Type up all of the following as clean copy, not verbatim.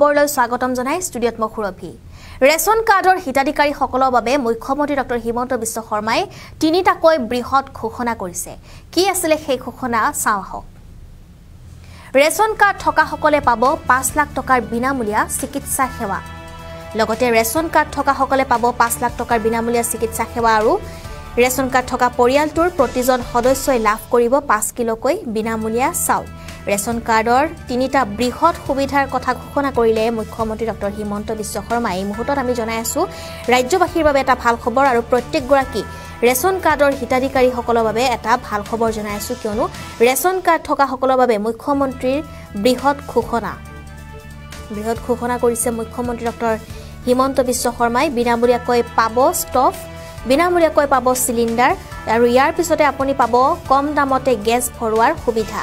বৰলৈ স্বাগতম জনাই ষ্টুডিঅ'ত মই সুৰভি ৰেশন কাৰ্ডৰ হিতাধিকাৰীসকলৰ বাবে মুখ্যমন্ত্ৰী ডক্টৰ হিমন্ত বিশ্ব শৰ্মাই তিনিটাকৈ বৃহৎ ঘোষণা কৰিছে কি আছিল সেই ঘোষণা চাওঁ আহক ৰেশন কাৰ্ড থকাসকলে পাব 5 লাখ টকাৰ বিনামূলীয়া চিকিৎসা সেৱা লগতে ৰেশন কাৰ্ড থকাসকলে পাব 5 লাখ টকাৰ বিনামূলীয়া চিকিৎসা সেৱা আৰু ৰেশন কাৰ্ড থকা পৰিয়ালটোৰ প্ৰতিজন সদস্যই লাভ কৰিব 5 কিলোকৈ বিনামূলীয়া চাউল ৰেশন কাৰ্ডৰ তিনিটা বৃহৎ সুবিধাৰ কথা ঘোষণা কৰিলে মুখ্যমন্ত্ৰী ডক্টৰ হিমন্ত বিশ্ব শৰ্মাই এই মুহূৰ্তত আমি জনাই আছো ৰাজ্যবাসীৰ বাবে এটা ভাল খবৰ আৰু প্ৰত্যেকগৰাকী ৰেশন কাৰ্ডৰ হিতাধিকাৰীসকলৰ বাবে এটা ভাল খবৰ জনাই আছো কিয়নো ৰেশন কাৰ্ড থকা সকলৰ বাবে মুখ্যমন্ত্ৰীৰ বৃহৎ ঘোষণা কৰিছে মুখ্যমন্ত্ৰী ডক্টৰ হিমন্ত বিশ্ব শৰ্মাই বিনামূলীয়াকৈ পাব ষ্টভ বিনামূলীয়াকৈ পাব সিলিন্ডাৰ আৰু ইয়াৰ পিছতে আপুনি পাব কম দামতে গেছ ভৰোৱাৰ সুবিধা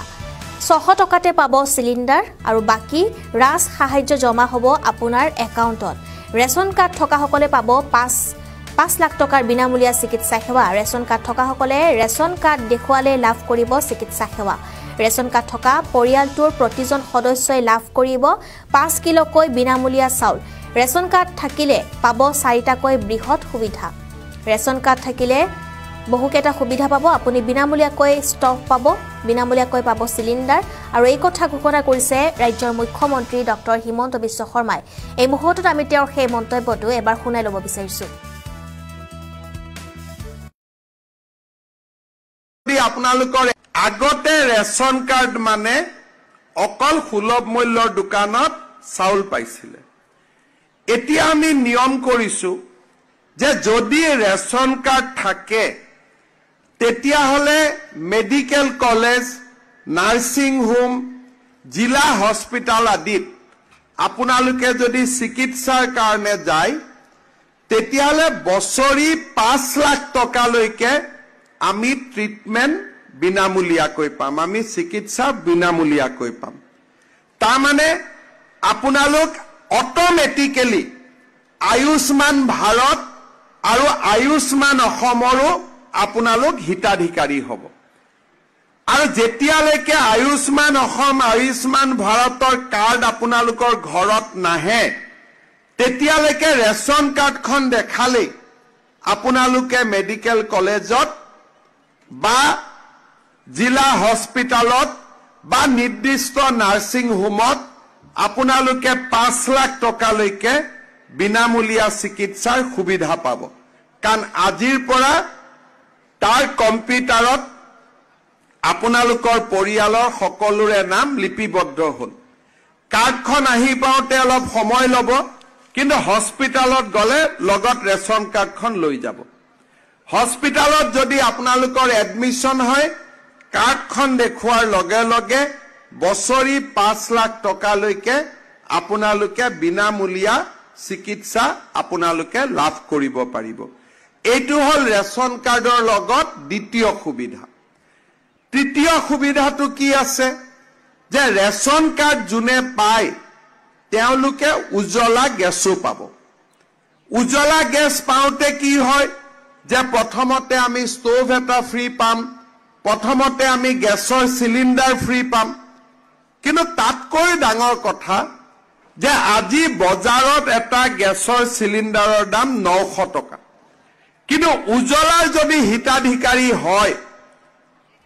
600 টকাতে পাব সিলিন্ডাৰ আৰু বাকি ৰাজ সাহায্য জমা হ'ব আপোনাৰ একাউণ্টত ৰেশন কাৰ্ড থকা সকলে পাব 5 লাখ টকাৰ বিনামূলীয়া চিকিৎসা সেৱা ৰেশন কাৰ্ড থকা সকলে ৰেশন কাৰ্ড দেখুৱালে লাভ কৰিব চিকিৎসা সেৱা ৰেশন কাৰ্ড থকা পৰিয়ালটোৰ প্ৰতিজন সদস্যই লাভ কৰিব 5 কিলোকৈ বিনামূলীয়া চাউল ৰেশন কাৰ্ড থাকিলে পাব 4টাকৈ বৃহৎ সুবিধা ৰেশন কাৰ্ড থাকিলে বহুকেটা সুবিধা পাব আপুনি বিনামূলীয়াকৈ ষ্টভ পাব বিনামূলীয়াকৈ পাব সিলিন্ডাৰ আৰু এই কথা ঘোষণা কৰিছে ৰাজ্যৰ মুখ্যমন্ত্ৰী ডক্টৰ হিমন্ত বিশ্ব শৰ্মাই এই মুহূৰ্তত আমি তেওঁৰ সেই মন্তব্যটো এবাৰ শুনাই ল'ব বিচাৰিছো আপোনালোকৰ আগতে ৰেশন কাৰ্ড মানে অকল সুলভ মূল্যৰ দোকানত চাউল পাইছিলে এতিয়া আমি নিয়ম কৰিছো যে যদি ৰেশন কাৰ্ড থাকে তেতিয়া হলে মেডিকেল কলেজ নাৰ্সিং হোম জিলা হস্পিটাল আদিত আপোনালোকে যদি চিকিৎসাৰ কাৰণে যায় তেতিয়া হলে বছৰি 5 লাখ টকালৈকে আমি ট্ৰিটমেন্ট বিনামূলীয়াকৈ পাম আমি চিকিৎসা বিনামূলীয়াকৈ পাম তাৰ মানে আপোনালোক অটোমেটিক্যালি আয়ুষ্মান ভাৰত আৰু আয়ুষ্মান অসমৰো আপোনালোক হিতাধিকাৰী হ'ব আৰু যেতিয়ালৈকে আয়ুষ্মান অসম আয়ুষ্মান ভাৰতৰ কাৰ্ড আপোনালোকৰ ঘৰত নাহে তেতিয়ালৈকে ৰেশন কাৰ্ডখন দেখালে আপোনালোকে মেডিকেল কলেজত বা জিলা হস্পিটালত বা নিৰ্দিষ্ট নাৰ্সিং হোমত আপোনালোকে 5 লাখ টকালৈকে বিনামূলীয়া চিকিৎসাৰ সুবিধা পাব কাৰণ আজিৰ পৰা তাৰ কম্পিউটাৰত আপোনালোকৰ পৰিয়ালৰ সকলোৰে নাম লিপিবদ্ধ হ'ল কাৰ্ডখন আহি পাওঁতে অলপ সময় ল'ব কিন্তু হস্পিটালত গলে লগত ৰেশন কাৰ্ডখন লৈ যাব হস্পিটালত যদি আপোনালোকৰ এডমিশন হয় কাৰ্ডখন দেখুৱাৰ লগে লগে বছৰি 5 লাখ টকালৈকে আপোনালোকে বিনামূলীয়া চিকিৎসা আপোনালোকে লাভ কৰিব পাৰিব এইটো হল ৰেশন কাৰ্ডৰ লগত দ্বিতীয় সুবিধা তৃতীয় সুবিধাটো কি আছে যে ৰেশন কাৰ্ড জুনে পায় তেওঁলোকে উজ্জ্বলা গেছো পাব উজ্জ্বলা গেছ পাওঁতে কি হয় যে প্ৰথমতে আমি ষ্টভ এটা ফ্ৰী পাম প্ৰথমতে আমি গেছৰ সিলিন্ডাৰ ফ্ৰী পাম কিন্তু তাতকৈ ডাঙৰ কথা যে আজি বজাৰত এটা গেছৰ সিলিন্ডাৰৰ দাম 900 টকা কিন্তু উজ্জ্বলাৰ যদি হিতাধিকাৰী হয়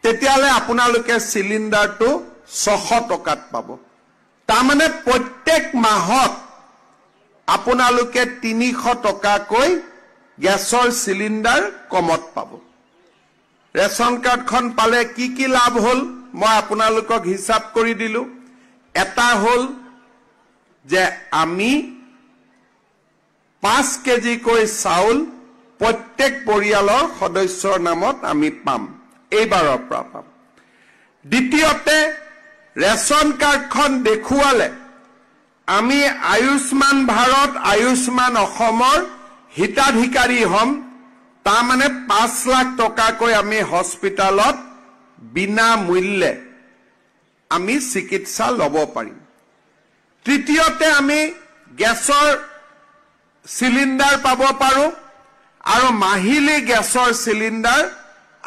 তেতিয়ালে আপোনালোকে সিলিন্ডাৰটো 600 টকাত পাব তাৰ মানে প্ৰত্যেক মাহত আপোনালোকে 300 টকাকৈ গেছৰ সিলিন্ডাৰ কমত পাব ৰেশন কাৰ্ডখন পালে কি লাভ হল মই আপোনালোকক হিচাপ কৰি দিলো এটা হল যে আমি 5 কেজি কৈ চাউল প্ৰত্যেক পৰিয়ালৰ সদস্যৰ নামত আমি পাম এইবাৰৰ পৰা পাম দ্বিতীয়তে ৰেশন কাৰ্ডখন দেখুৱালে আমি আয়ুষ্মান ভাৰত আয়ুষ্মান অসমৰ হিতাধিকাৰী হম তাৰ মানে 5 লাখ টকাকৈ আমি হস্পিটালত বিনামূল্যে আমি চিকিৎসা ল'ব পাৰিম তৃতীয়তে আমি গেছৰ সিলিন্ডাৰ পাব পাৰো আৰু মাহিলি গেছৰ সিলিন্ডাৰ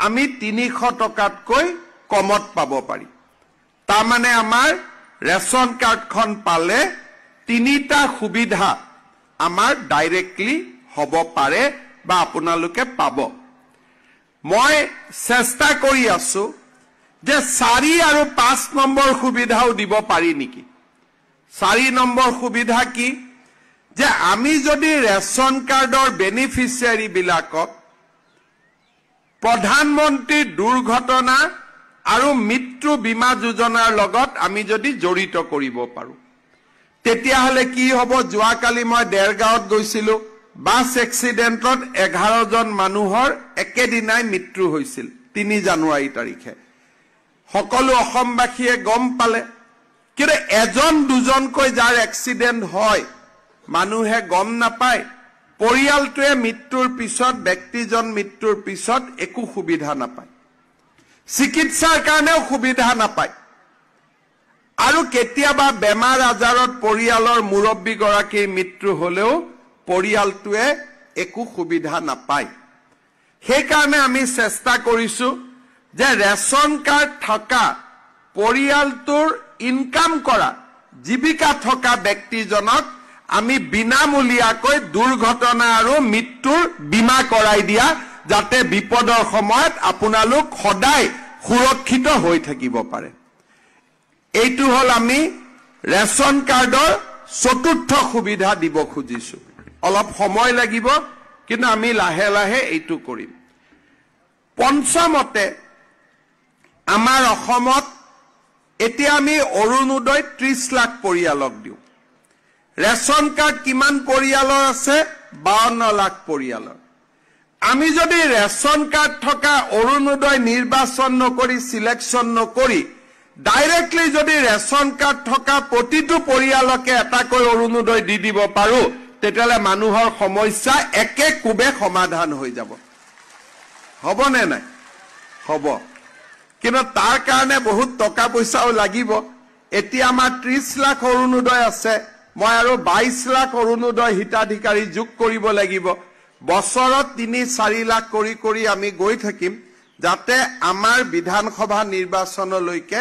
আমি 300 টকাতকৈ কমত পাব পাৰি তাৰ মানে আমাৰ ৰেশন কাৰ্ডখন পালে তিনিটা সুবিধা আমাৰ ডাইৰেক্টলি হ'ব পাৰে বা আপোনালোকে পাব মই চেষ্টা কৰি আছো যে 4 আৰু 5 নম্বৰ সুবিধাও দিব পাৰি নেকি 4 নম্বৰ সুবিধা কি যে আমি যদি ৰেশন কাৰ্ডৰ বেনিফিচিয়াৰী বিলাকক প্ৰধানমন্ত্ৰী দুৰ্ঘটনা আৰু মৃত্যু বীমা যোজনাৰ লগত আমি যদি জড়িত কৰিব পাৰো তেতিয়া হলে কি হ'ব যোৱাকালি মই দেৰগাঁৱত গৈছিলো বাস এক্সিডেন্টত 11 জন মানুহৰ একেদিনাই মৃত্যু হৈছিল 3 জানুৱাৰী তাৰিখে সকলো অসমবাসীয়ে গম পালে কিন্তু এজন দুজনকৈ যাৰ এক্সিডেন্ট হয় মানুহে গম নাপায় পৰিয়ালটোৱে মৃত্যুৰ পিছত ব্যক্তিজন মৃত্যুৰ পিছত একো সুবিধা নাপায় চিকিৎসাৰ কাৰণেও সুবিধা নাপায় আৰু কেতিয়াবা বেমাৰ আজাৰত পৰিয়ালৰ মুৰব্বী গৰাকীৰ মৃত্যু হলেও পৰিয়ালটোৱে একো সুবিধা নাপায় সেই কাৰণে আমি চেষ্টা কৰিছো যে ৰেশন কাৰ্ড থকা পৰিয়ালটোৰ ইনকাম কৰা জীৱিকা থকা ব্যক্তিজনক আমি বিনামূলীয়াকৈ দুৰ্ঘটনা আৰু মৃত্যুৰ বীমা কৰাই দিয়া যাতে বিপদৰ সময়ত আপোনালোক সদায় সুৰক্ষিত হৈ থাকিব পাৰে এইটো হল আমি ৰেশন কাৰ্ডৰ চতুৰ্থ সুবিধা দিব খুজিছো অলপ সময় লাগিব কিন্তু আমি লাহে লাহে এইটো কৰিম পঞ্চমতে আমাৰ অসমত এতিয়া আমি অৰুণোদয় 30 লাখ পৰিয়ালক দিও ৰেশন কাৰ্ড কিমান পৰিয়ালৰ আছে 52 লাখ পৰিয়ালৰ আমি যদি ৰেশন কাৰ্ড থকা অৰুণোদয় নিৰ্বাচন নকৰি সিলেকশন নকৰি ডাইৰেক্টলি যদি ৰেশন কাৰ্ড থকা প্ৰতিটো পৰিয়ালকে এটাকৈ অৰুণোদয় দি দিব পাৰো তেতিয়ালে মানুহৰ সমস্যা একে কুবে সমাধান হৈ যাব হবনে নাই হব কিন্তু তাৰ কাৰণে বহুত টকা পইচাও লাগিব এতিয়া আমাৰ 30 লাখ অৰুণোদয় আছে মই আৰু 22 লাখ অৰুণোদয় হিতাধিকাৰী যোগ কৰিব লাগিব বছৰত 3-4 লাখ কৰি আমি গৈ থাকিম যাতে আমাৰ বিধানসভা নিৰ্বাচনলৈকে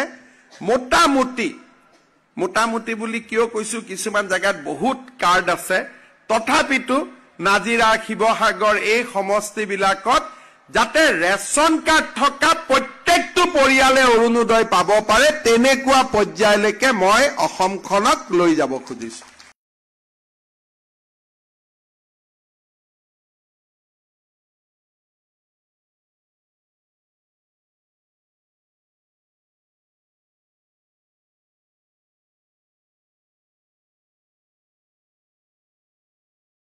মোটামুটি বুলি কিয় কৈছো কিছুমান জায়গাত বহুত কাৰ্ড আছে তথাপিতো নাজিৰা শিৱসাগৰ এই সমষ্টি বিলাকত যাতে ৰেশন কাৰ্ড থকা প্ৰত্যেকটো পৰিয়ালে অৰুণোদয় পাব পাৰে তেনেকুৱা পৰ্যায়লৈকে মই অসমখনক লৈ যাব খুজিছো